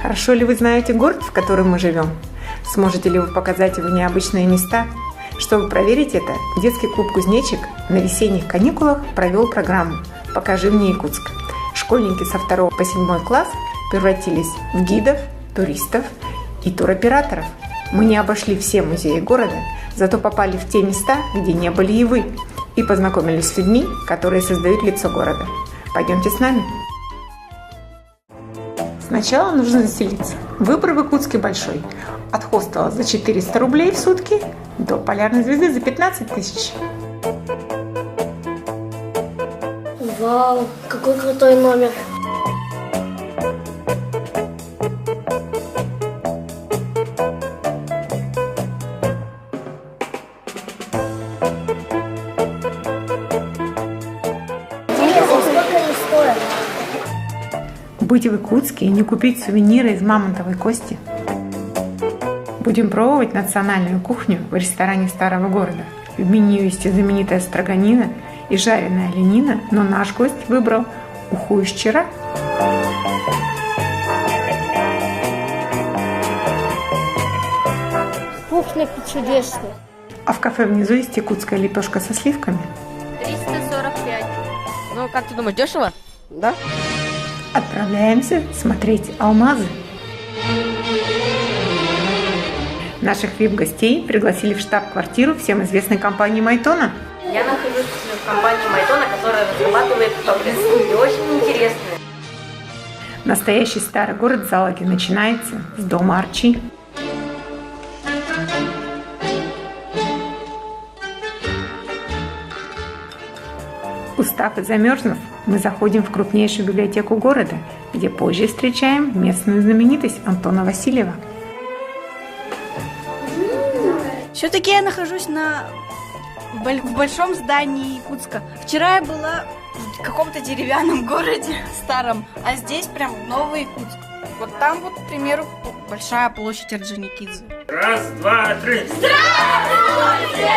Хорошо ли вы знаете город, в котором мы живем? Сможете ли вы показать его необычные места? Чтобы проверить это, детский клуб «Кузнечик» на весенних каникулах провел программу «Покажи мне Якутск». Школьники со 2 по 7 класс превратились в гидов, туристов и туроператоров. Мы не обошли все музеи города, зато попали в те места, где не были и вы, и познакомились с людьми, которые создают лицо города. Пойдемте с нами. Сначала нужно заселиться. Выбор в Якутске большой. От хостела за 400 рублей в сутки до полярной звезды за 15 тысяч. Вау, какой крутой номер! Быть в Якутске и не купить сувениры из мамонтовой кости. Будем пробовать национальную кухню в ресторане старого города. В меню есть и знаменитая строганина, и жареная оленина, но наш гость выбрал уху из вчера. Кухня чудесная. А в кафе внизу есть якутская лепешка со сливками. 345. Ну, как ты думаешь, дешево? Да? Отправляемся смотреть алмазы. Наших VIP-гостей пригласили в штаб-квартиру всем известной компании Майтона. Я нахожусь в компании Майтона, которая разрабатывает образцы очень интересные. Настоящий старый город Залаги начинается с дома Арчи. Устав и замерзнув, мы заходим в крупнейшую библиотеку города, где позже встречаем местную знаменитость Антона Васильева. Все-таки я нахожусь в большом здании Якутска. Вчера я была в каком-то деревянном городе старом, а здесь прям новый Якутск. Вот там вот, к примеру, большая площадь Орджоникидзе. Раз, два, три. Здравствуйте!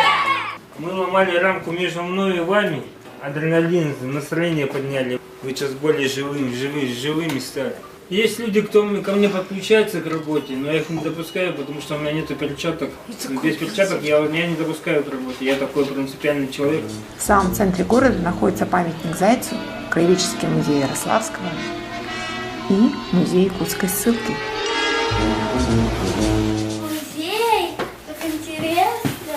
Мы ломали рамку между мной и вами. Адреналин, настроение подняли. Вы сейчас более живыми стали. Есть люди, кто ко мне подключается к работе, но я их не допускаю, потому что у меня нету перчаток. Без перчаток я не допускаю к работе. Я такой принципиальный человек. В самом центре города находится памятник Зайцу, краеведческий музей Ярославского и музей якутской ссылки. Музей? Как интересно!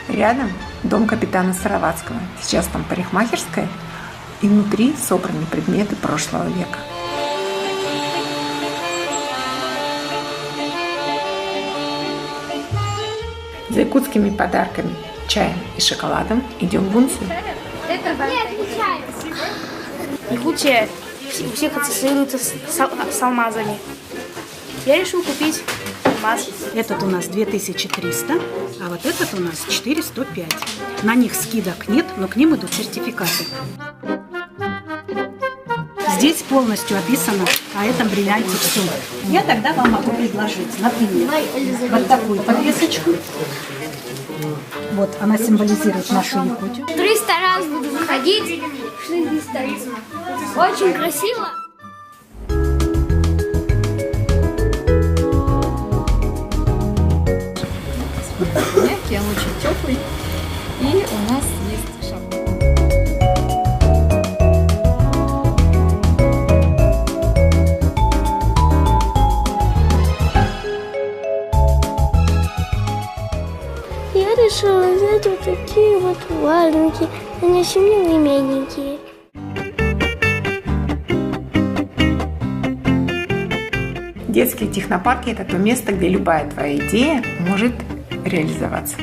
Рядом дом капитана Сыроватского. Сейчас там парикмахерская, и внутри собраны предметы прошлого века. За якутскими подарками, чаем и шоколадом идем в Унцию. Якутия у всех ассоциируется с алмазами. Я решил купить алмаз. Этот у нас 2300, а вот этот у нас 4105. На них скидок нет, но к ним идут сертификаты. Здесь полностью описано о этом бриллианте все. Я тогда вам могу предложить, например, вот такую подвесочку. Вот, она символизирует нашу Якутию. 300 раз буду выходить, очень красиво. Мягкий, он очень теплый. И у нас есть шампунь. Я решила взять вот такие вот валенки. Они очень миленькие, мягенькие. Детские технопарки – это то место, где любая твоя идея может реализоваться.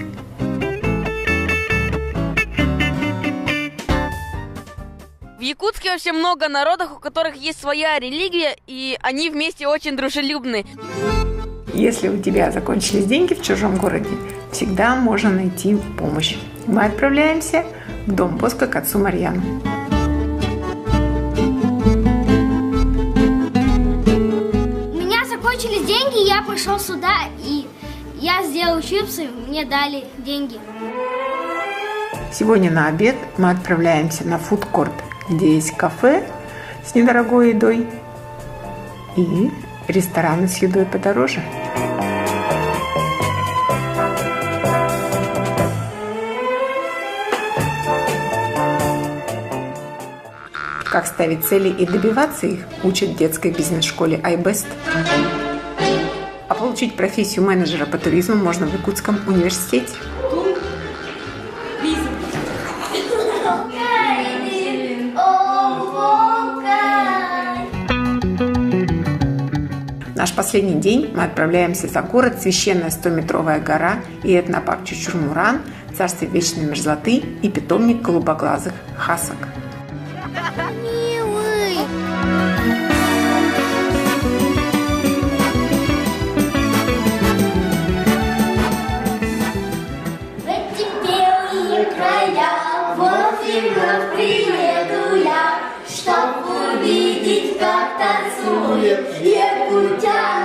В Якутске вообще много народов, у которых есть своя религия, и они вместе очень дружелюбны. Если у тебя закончились деньги в чужом городе, всегда можно найти помощь. Мы отправляемся в Дом Боско к отцу Марьяну. У меня закончились деньги, я пошел сюда, и я сделал чипсы, мне дали деньги. Сегодня на обед мы отправляемся на фудкорт, где есть кафе с недорогой едой и рестораны с едой подороже. Как ставить цели и добиваться их, учат в детской бизнес-школе iBest. А получить профессию менеджера по туризму можно в Якутском университете. Наш последний день мы отправляемся за город, священная 100-метровая гора и этнопарк Чучурмуран, царствие вечной мерзлоты и питомник голубоглазых хасок. Милый. В эти белые края вовсе вновь приеду я, чтоб увидеть, как танцует якутян.